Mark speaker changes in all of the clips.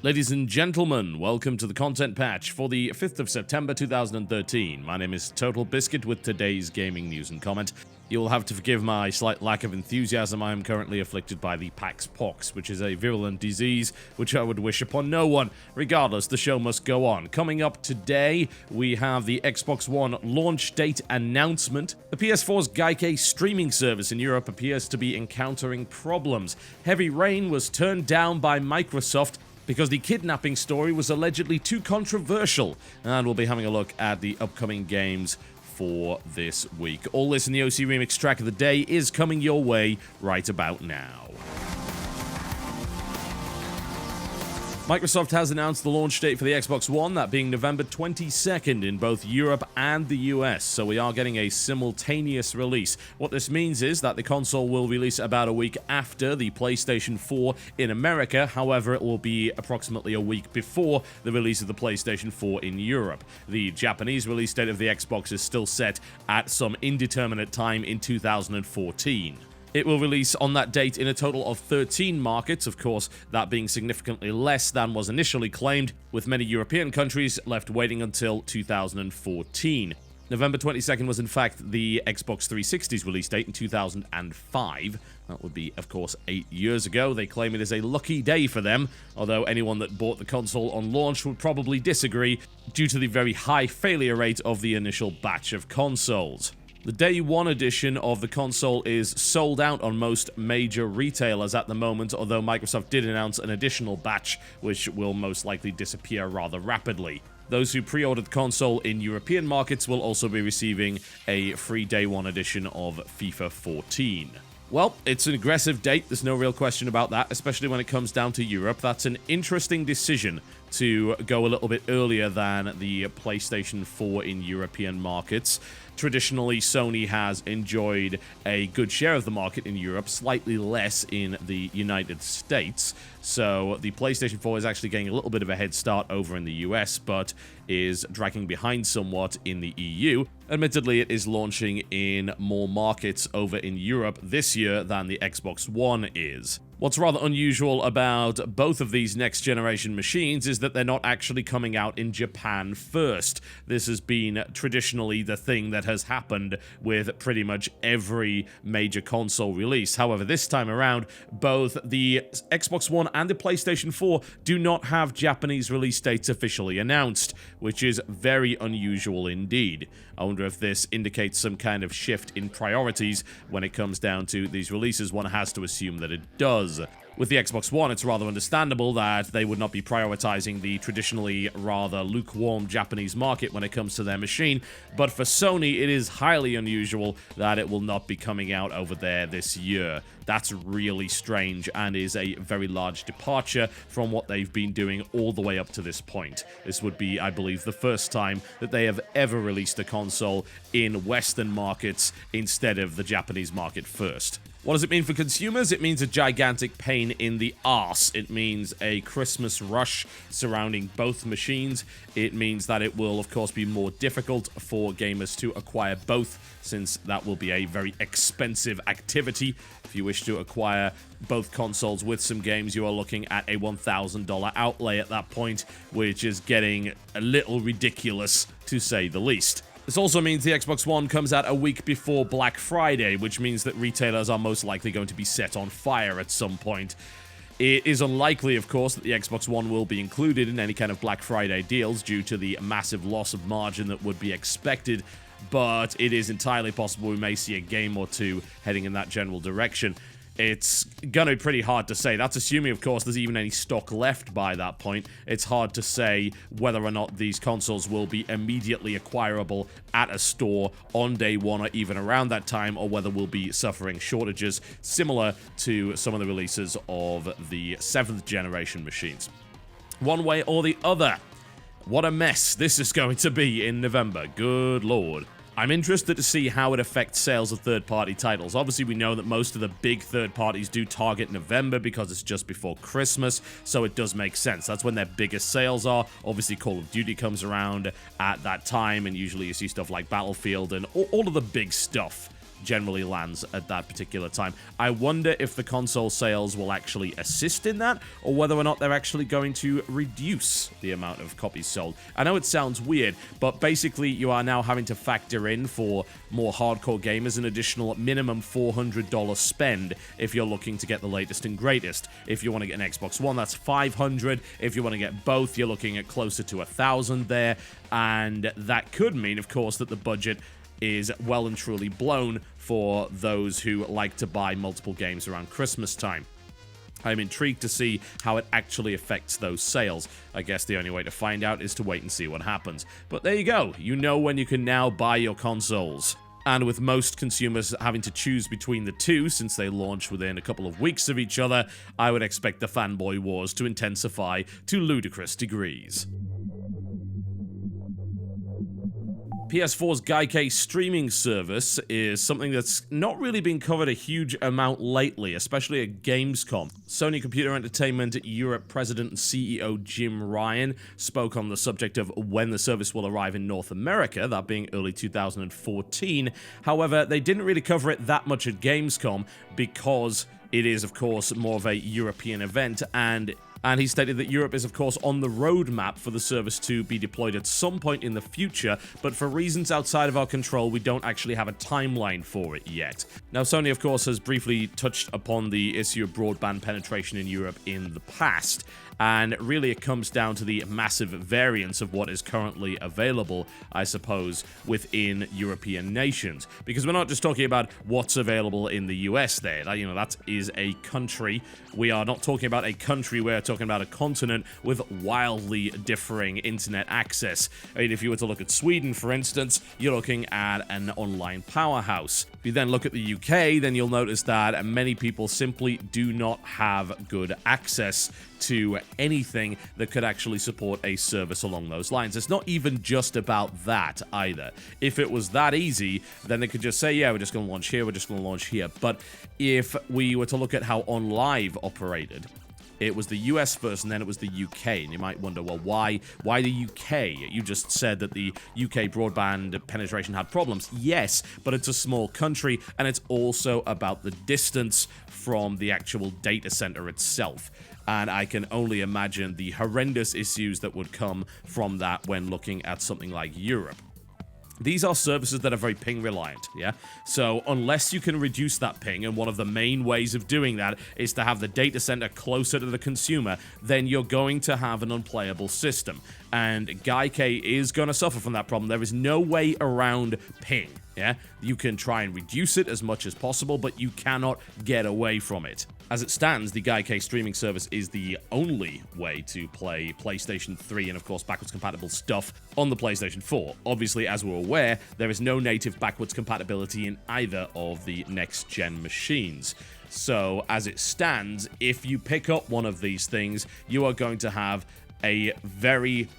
Speaker 1: Ladies and gentlemen, welcome to the content patch for the 5th of September 2013. My name is TotalBiscuit with today's gaming news and comment. You will have to forgive my slight lack of enthusiasm. I am currently afflicted by the Pax Pox, which is a virulent disease which I would wish upon no one. Regardless, the show must go on. Coming up today, we have the Xbox One launch date announcement. The PS4's Gaikai streaming service in Europe appears to be encountering problems. Heavy Rain was turned down by Microsoft because the kidnapping story was allegedly too controversial, and we'll be having a look at the upcoming games for this week. All this in the OC Remix track of the day is coming your way right about now. Microsoft has announced the launch date for the Xbox One, that being November 22nd in both Europe and the US, so we are getting a simultaneous release. What this means is that the console will release about a week after the PlayStation 4 in America, however it will be approximately a week before the release of the PlayStation 4 in Europe. The Japanese release date of the Xbox is still set at some indeterminate time in 2014. It will release on that date in a total of 13 markets, of course, that being significantly less than was initially claimed, with many European countries left waiting until 2014. November 22nd was in fact the Xbox 360's release date in 2005. That would be, of course, 8 years ago. They claim it is a lucky day for them, although anyone that bought the console on launch would probably disagree due to the very high failure rate of the initial batch of consoles. The Day 1 edition of the console is sold out on most major retailers at the moment, although Microsoft did announce an additional batch, which will most likely disappear rather rapidly. Those who pre-ordered the console in European markets will also be receiving a free Day 1 edition of FIFA 14. Well, it's an aggressive date, there's no real question about that, especially when it comes down to Europe. That's an interesting decision to go a little bit earlier than the PlayStation 4 in European markets. Traditionally, Sony has enjoyed a good share of the market in Europe, slightly less in the United States. So the PlayStation 4 is actually getting a little bit of a head start over in the US, but is dragging behind somewhat in the EU. Admittedly, it is launching in more markets over in Europe this year than the Xbox One is. What's rather unusual about both of these next-generation machines is that they're not actually coming out in Japan first. This has been traditionally the thing that has happened with pretty much every major console release. However, this time around, both the Xbox One and the PlayStation 4 do not have Japanese release dates officially announced, which is very unusual indeed. I wonder if this indicates some kind of shift in priorities when it comes down to these releases. One has to assume that it does. With the Xbox One, it's rather understandable that they would not be prioritizing the traditionally rather lukewarm Japanese market when it comes to their machine, but for Sony, it is highly unusual that it will not be coming out over there this year. That's really strange and is a very large departure from what they've been doing all the way up to this point. This would be, I believe, the first time that they have ever released a console in Western markets instead of the Japanese market first. What does it mean for consumers? It means a gigantic pain in the arse. It means a Christmas rush surrounding both machines. It means that it will, of course, be more difficult for gamers to acquire both, since that will be a very expensive activity. If you wish to acquire both consoles with some games, you are looking at a $1,000 outlay at that point, which is getting a little ridiculous, to say the least. This also means the Xbox One comes out a week before Black Friday, which means that retailers are most likely going to be set on fire at some point. It is unlikely, of course, that the Xbox One will be included in any kind of Black Friday deals due to the massive loss of margin that would be expected, but it is entirely possible we may see a game or two heading in that general direction. It's gonna be pretty hard to say. That's assuming, of course, there's even any stock left by that point. It's hard to say whether or not these consoles will be immediately acquirable at a store on day one or even around that time, or whether we'll be suffering shortages similar to some of the releases of the 7th generation machines. One way or the other, what a mess this is going to be in November. Good lord. I'm interested to see how it affects sales of third-party titles. Obviously, we know that most of the big third parties do target November because it's just before Christmas, so it does make sense. That's when their biggest sales are. Obviously, Call of Duty comes around at that time, and usually you see stuff like Battlefield and all of the big stuff generally lands at that particular time. I wonder if the console sales will actually assist in that, or whether or not they're actually going to reduce the amount of copies sold. I know it sounds weird, but basically you are now having to factor in for more hardcore gamers an additional minimum $400 spend if you're looking to get the latest and greatest. If you want to get an Xbox One, that's $500. If you want to get both, you're looking at closer to $1,000 there, and that could mean, of course, that the budget is well and truly blown for those who like to buy multiple games around Christmas time. I'm intrigued to see how it actually affects those sales. I guess the only way to find out is to wait and see what happens. But there you go. You know when you can now buy your consoles. And with most consumers having to choose between the two since they launch within a couple of weeks of each other, I would expect the fanboy wars to intensify to ludicrous degrees. PS4's Gaikai streaming service is something that's not really been covered a huge amount lately, especially at Gamescom. Sony Computer Entertainment Europe President and CEO Jim Ryan spoke on the subject of when the service will arrive in North America, that being early 2014. However, they didn't really cover it that much at Gamescom because it is, of course, more of a European event, and he stated that Europe is, of course, on the roadmap for the service to be deployed at some point in the future, but for reasons outside of our control, we don't actually have a timeline for it yet. Now, Sony, of course, has briefly touched upon the issue of broadband penetration in Europe in the past, and really it comes down to the massive variance of what is currently available, I suppose, within European nations. Because we're not just talking about what's available in the US there. That is a country. We are not talking about a country, we're talking about a continent with wildly differing internet access. I mean, if you were to look at Sweden, for instance, you're looking at an online powerhouse. If you then look at the UK, then you'll notice that many people simply do not have good access to anything that could actually support a service along those lines. It's not even just about that either. If it was that easy, then they could just say, yeah, we're just going to launch here, we're just going to launch here. But if we were to look at how OnLive operated, it was the US first, and then it was the UK. And you might wonder, well, why the UK? You just said that the UK broadband penetration had problems. Yes, but it's a small country, and it's also about the distance from the actual data center itself. And I can only imagine the horrendous issues that would come from that when looking at something like Europe. These are services that are very ping reliant, yeah? So unless you can reduce that ping, and one of the main ways of doing that is to have the data center closer to the consumer, then you're going to have an unplayable system. And Gaikai is going to suffer from that problem. There is no way around ping, yeah? You can try and reduce it as much as possible, but you cannot get away from it. As it stands, the Gaikai streaming service is the only way to play PlayStation 3 and, of course, backwards compatible stuff on the PlayStation 4. Obviously, as we're aware, there is no native backwards compatibility in either of the next-gen machines. So, as it stands, if you pick up one of these things, you are going to have a very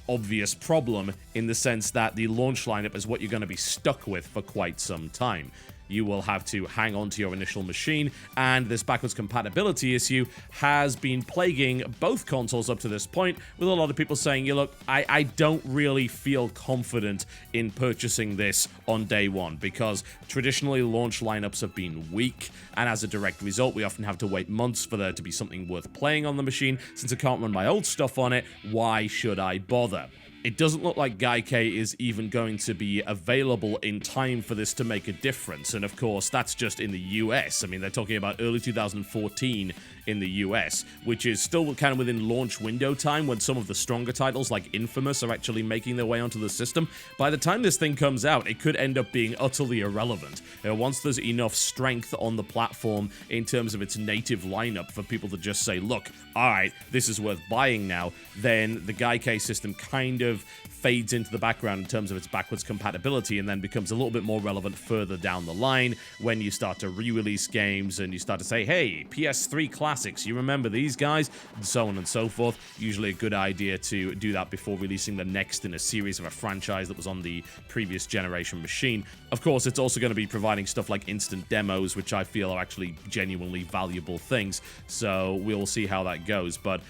Speaker 1: obvious problem in the sense that the launch lineup is what you're going to be stuck with for quite some time. You will have to hang on to your initial machine, and this backwards compatibility issue has been plaguing both consoles up to this point, with a lot of people saying, look, I don't really feel confident in purchasing this on day one, because traditionally launch lineups have been weak, and as a direct result, we often have to wait months for there to be something worth playing on the machine. Since I can't run my old stuff on it, why should I bother? It doesn't look like Gaikai is even going to be available in time for this to make a difference. And of course, that's just in the US. I mean, they're talking about early 2014 in the US, which is still kind of within launch window time when some of the stronger titles like Infamous are actually making their way onto the system. By the time this thing comes out, it could end up being utterly irrelevant. Once there's enough strength on the platform in terms of its native lineup for people to just say, look, alright, this is worth buying now, then the Gaikai system kind of fades into the background in terms of its backwards compatibility, and then becomes a little bit more relevant further down the line when you start to re-release games and you start to say, hey, PS3 classics, you remember these guys? And so on and so forth. Usually a good idea to do that before releasing the next in a series of a franchise that was on the previous generation machine. Of course, it's also going to be providing stuff like instant demos, which I feel are actually genuinely valuable things, so we'll see how that goes. But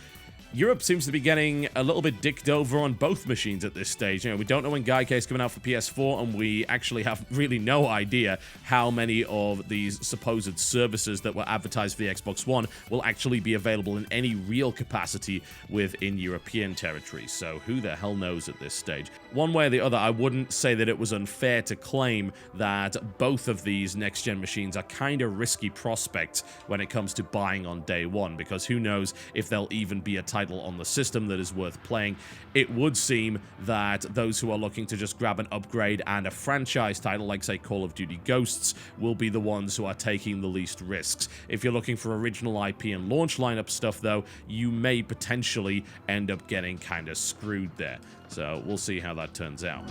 Speaker 1: Europe seems to be getting a little bit dicked over on both machines at this stage. You know, we don't know when Gaikai is coming out for PS4, and we actually have really no idea how many of these supposed services that were advertised for the Xbox One will actually be available in any real capacity within European territories. So who the hell knows at this stage? One way or the other, I wouldn't say that it was unfair to claim that both of these next-gen machines are kind of risky prospects when it comes to buying on day one, because who knows if there'll even be a title on the system that is worth playing. It would seem that those who are looking to just grab an upgrade and a franchise title like, say, Call of Duty Ghosts will be the ones who are taking the least risks. If you're looking for original IP and launch lineup stuff, though, you may potentially end up getting kind of screwed there. So we'll see how that turns out.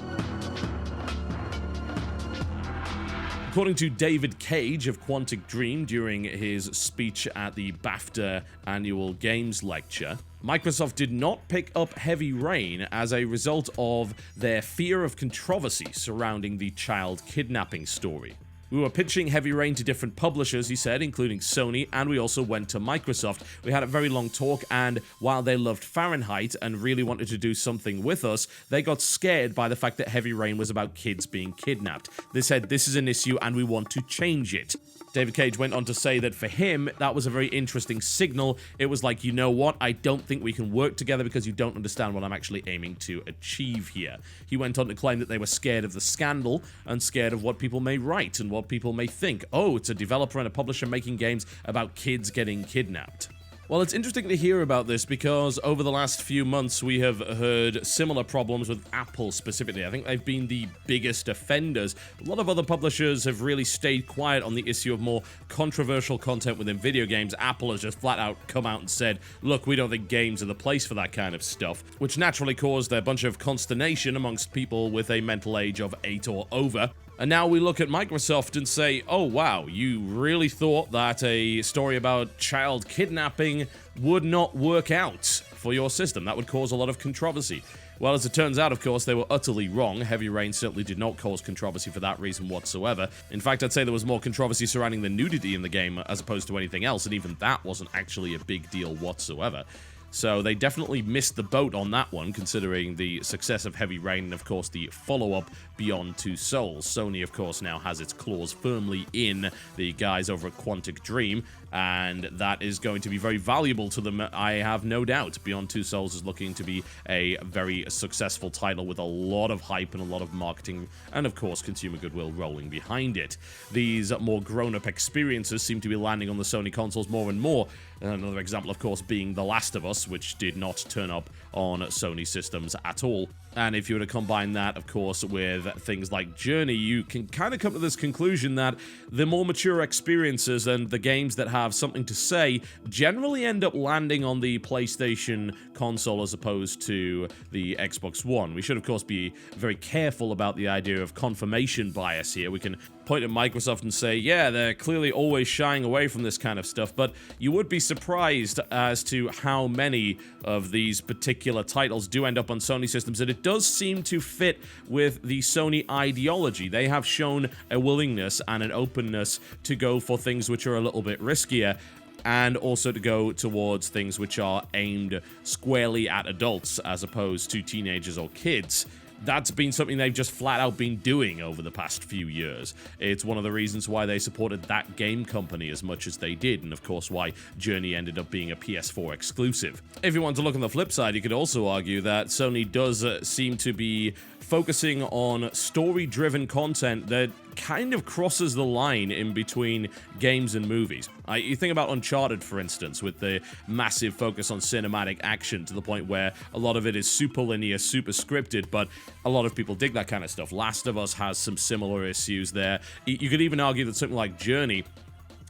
Speaker 1: According to David Cage of Quantic Dream during his speech at the BAFTA Annual Games Lecture, Microsoft did not pick up Heavy Rain as a result of their fear of controversy surrounding the child kidnapping story. We were pitching Heavy Rain to different publishers, he said, including Sony, and we also went to Microsoft. We had a very long talk, and while they loved Fahrenheit and really wanted to do something with us, they got scared by the fact that Heavy Rain was about kids being kidnapped. They said, this is an issue and we want to change it. David Cage went on to say that for him, that was a very interesting signal. It was like, you know what, I don't think we can work together because you don't understand what I'm actually aiming to achieve here. He went on to claim that they were scared of the scandal and scared of what people may write and what people may think. Oh, it's a developer and a publisher making games about kids getting kidnapped. Well, it's interesting to hear about this because over the last few months we have heard similar problems with Apple specifically. I think they've been the biggest offenders. A lot of other publishers have really stayed quiet on the issue of more controversial content within video games. Apple has just flat out come out and said, look, we don't think games are the place for that kind of stuff, which naturally caused a bunch of consternation amongst people with a mental age of 8 or over. And now we look at Microsoft and say, oh wow, you really thought that a story about child kidnapping would not work out for your system. That would cause a lot of controversy. Well, as it turns out, of course, they were utterly wrong. Heavy Rain certainly did not cause controversy for that reason whatsoever. In fact, I'd say there was more controversy surrounding the nudity in the game as opposed to anything else, and even that wasn't actually a big deal whatsoever. So they definitely missed the boat on that one, considering the success of Heavy Rain and, of course, the follow-up Beyond Two Souls. Sony, of course, now has its claws firmly in the guys over at Quantic Dream, and that is going to be very valuable to them, I have no doubt. Beyond Two Souls is looking to be a very successful title with a lot of hype and a lot of marketing and, of course, consumer goodwill rolling behind it. These more grown-up experiences seem to be landing on the Sony consoles more and more. Another example, of course, being The Last of Us, which did not turn up on Sony systems at all. And if you were to combine that, of course, with things like Journey, you can kind of come to this conclusion that the more mature experiences and the games that have something to say generally end up landing on the PlayStation console as opposed to the Xbox One. We should, of course, be very careful about the idea of confirmation bias here. We can point at Microsoft and say, yeah, they're clearly always shying away from this kind of stuff, but you would be surprised as to how many of these particular titles do end up on Sony systems, and it does seem to fit with the Sony ideology. They have shown a willingness and an openness to go for things which are a little bit riskier, and also to go towards things which are aimed squarely at adults as opposed to teenagers or kids. That's been something they've just flat out been doing over the past few years. It's one of the reasons why they supported that game company as much as they did, and of course why Journey ended up being a PS4 exclusive. If you want to look on the flip side, you could also argue that Sony does seem to be focusing on story-driven content that kind of crosses the line in between games and movies. You think about Uncharted, for instance, with the massive focus on cinematic action to the point where a lot of it is super linear, super scripted, but a lot of people dig that kind of stuff. Last of Us has some similar issues there. You could even argue that something like Journey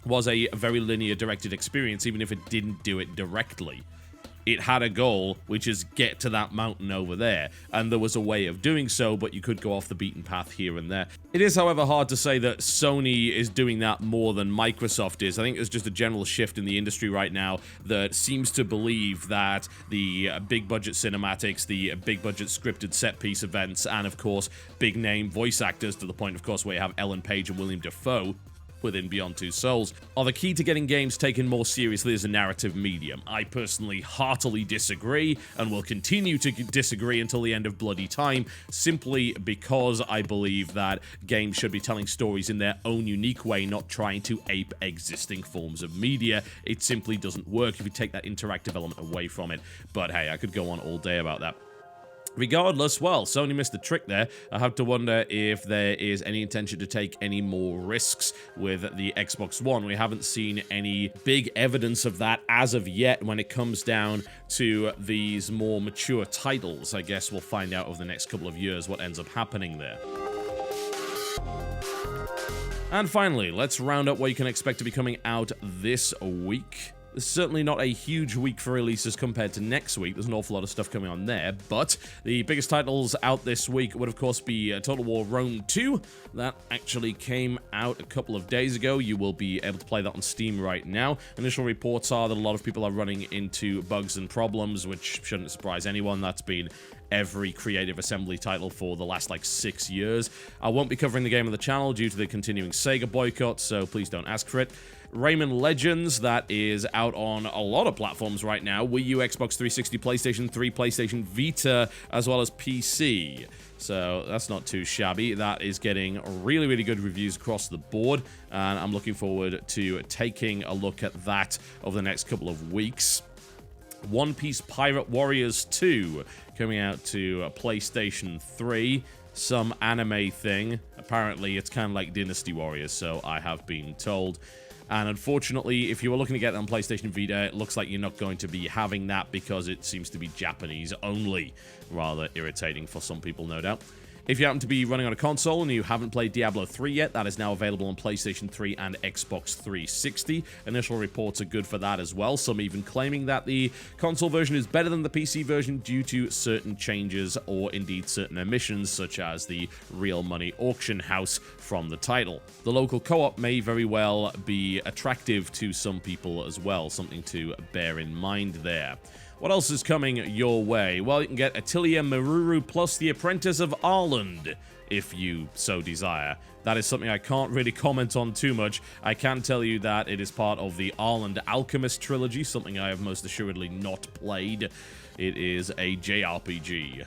Speaker 1: was a very linear directed experience, even if it didn't do it directly. It had a goal, which is get to that mountain over there, and there was a way of doing so, but you could go off the beaten path here and there. It is, however, hard to say that Sony is doing that more than Microsoft is. I think there's just a general shift in the industry right now that seems to believe that the big-budget cinematics, the big-budget scripted set-piece events, and, of course, big-name voice actors to the point, of course, where you have Ellen Page and William Dafoe, within Beyond Two Souls are the key to getting games taken more seriously as a narrative medium. I personally heartily disagree, and will continue to disagree until the end of bloody time, simply because I believe that games should be telling stories in their own unique way, not trying to ape existing forms of media. It simply doesn't work if you take that interactive element away from it. But hey, I could go on all day about that. Regardless, well, Sony missed the trick there. I have to wonder if there is any intention to take any more risks with the Xbox One. We haven't seen any big evidence of that as of yet when it comes down to these more mature titles. I guess we'll find out over the next couple of years what ends up happening there. And finally, let's round up what you can expect to be coming out this week. It's certainly not a huge week for releases compared to next week. There's an awful lot of stuff coming on there, but the biggest titles out this week would, of course, be Total War Rome 2. That actually came out a couple of days ago. You will be able to play that on Steam right now. Initial reports are that a lot of people are running into bugs and problems, which shouldn't surprise anyone. That's been every Creative Assembly title for the last, 6 years. I won't be covering the game on the channel due to the continuing Sega boycott, so please don't ask for it. Rayman Legends, that is out on a lot of platforms right now. Wii U, Xbox 360, PlayStation 3, PlayStation Vita, as well as PC. So that's not too shabby. That is getting really, really good reviews across the board, and I'm looking forward to taking a look at that over the next couple of weeks. One Piece Pirate Warriors 2 coming out to PlayStation 3. Some anime thing. Apparently, it's kind of like Dynasty Warriors, so I have been told. And unfortunately, if you were looking to get it on PlayStation Vita, it looks like you're not going to be having that because it seems to be Japanese only. Rather irritating for some people, no doubt. If you happen to be running on a console and you haven't played Diablo 3 yet, that is now available on PlayStation 3 and Xbox 360. Initial reports are good for that as well, some even claiming that the console version is better than the PC version due to certain changes or indeed certain omissions, such as the real money auction house from the title. The local co-op may very well be attractive to some people as well, something to bear in mind there. What else is coming your way? Well, you can get Atelier Maruru plus The Apprentice of Arland, if you so desire. That is something I can't really comment on too much. I can tell you that it is part of the Arland Alchemist trilogy, something I have most assuredly not played. It is a JRPG.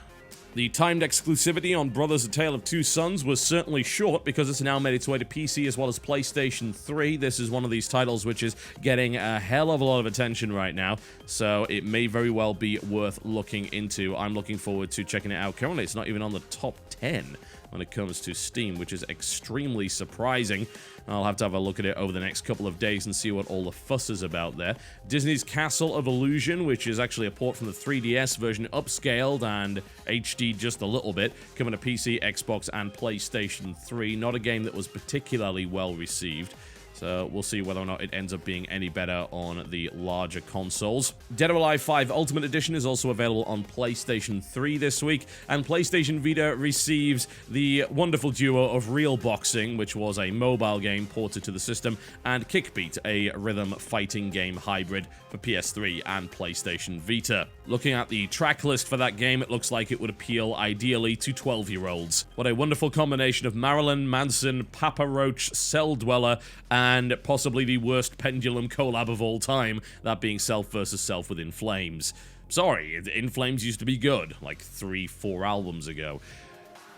Speaker 1: The timed exclusivity on Brothers: A Tale of Two Sons was certainly short because it's now made its way to PC as well as PlayStation 3. This is one of these titles which is getting a hell of a lot of attention right now, so it may very well be worth looking into. I'm looking forward to checking it out. Currently, it's not even on the top 10 when it comes to Steam, which is extremely surprising. I'll have to have a look at it over the next couple of days and see what all the fuss is about there. Disney's Castle of Illusion, which is actually a port from the 3DS version, upscaled and HD just a little bit, coming to PC, Xbox, and PlayStation 3. Not a game that was particularly well received. So we'll see whether or not it ends up being any better on the larger consoles. Dead or Alive 5 Ultimate Edition is also available on PlayStation 3 this week, and PlayStation Vita receives the wonderful duo of Real Boxing, which was a mobile game ported to the system, and Kickbeat, a rhythm fighting game hybrid for PS3 and PlayStation Vita. Looking at the track list for that game, it looks like it would appeal ideally to 12-year-olds. What a wonderful combination of Marilyn Manson, Papa Roach, Cell Dweller, and possibly the worst Pendulum collab of all time, that being Self vs. Self with In Flames. Sorry, In Flames used to be good, like 3-4 albums ago.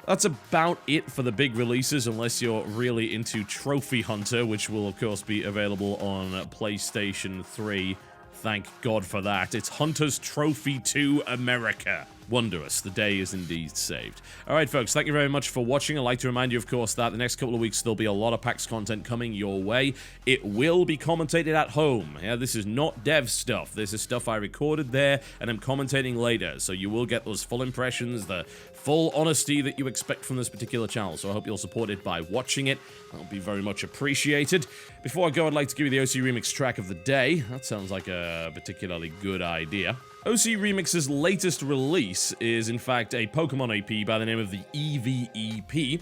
Speaker 1: That's about it for the big releases, unless you're really into Trophy Hunter, which will of course be available on PlayStation 3. Thank God for that. It's Hunter's Trophy to America. Wondrous. The day is indeed saved. Alright folks, thank you very much for watching. I'd like to remind you, of course, that the next couple of weeks there'll be a lot of PAX content coming your way. It will be commentated at home. Yeah, this is not dev stuff. This is stuff I recorded there and I'm commentating later. So you will get those full impressions, the full honesty that you expect from this particular channel. So I hope you'll support it by watching it. That'll be very much appreciated. Before I go, I'd like to give you the OC Remix track of the day. That sounds like a particularly good idea. OC Remix's latest release is, in fact, a Pokemon EP by the name of the EVEP.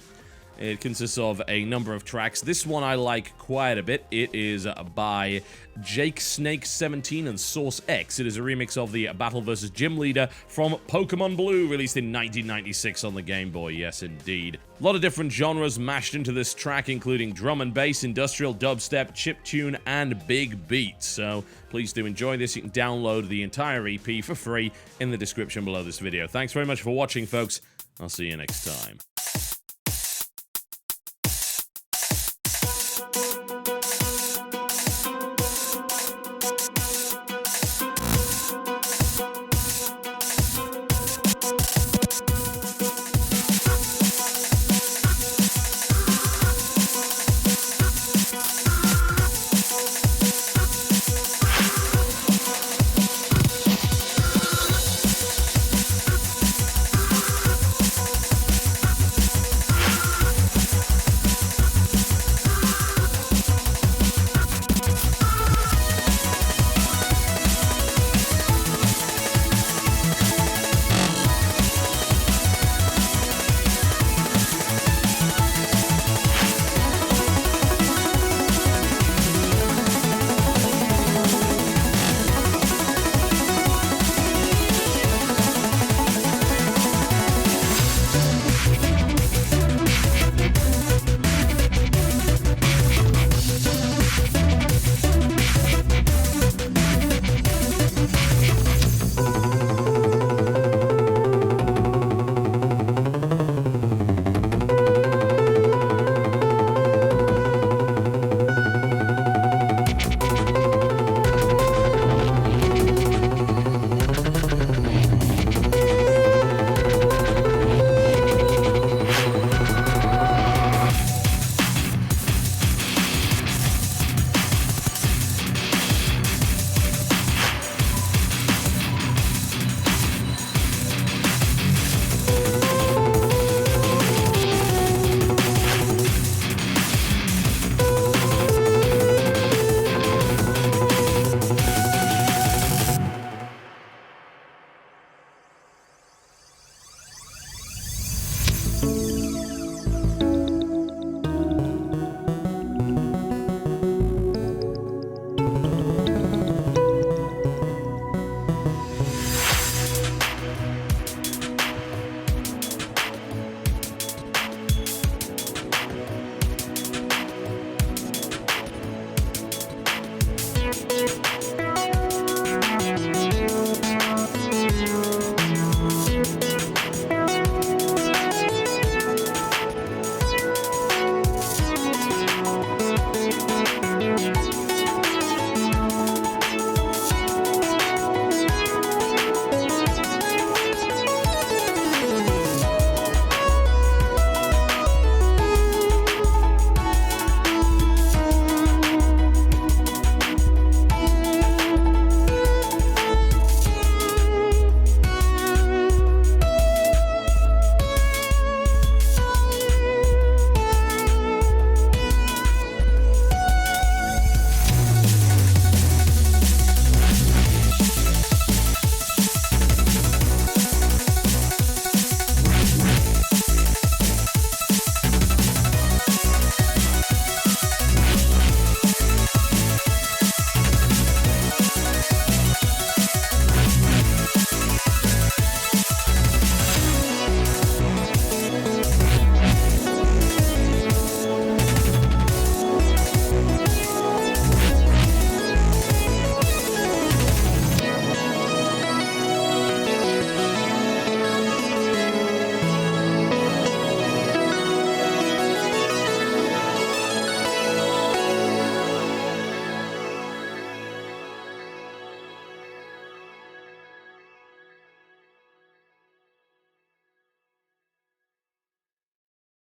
Speaker 1: It consists of a number of tracks. This one I like quite a bit. It is by Jake Snake 17 and Source X. It is a remix of the Battle vs. Gym Leader from Pokemon Blue, released in 1996 on the Game Boy. Yes, indeed. A lot of different genres mashed into this track, including drum and bass, industrial, dubstep, chiptune, and big beats. So please do enjoy this. You can download the entire EP for free in the description below this video. Thanks very much for watching, folks. I'll see you next time.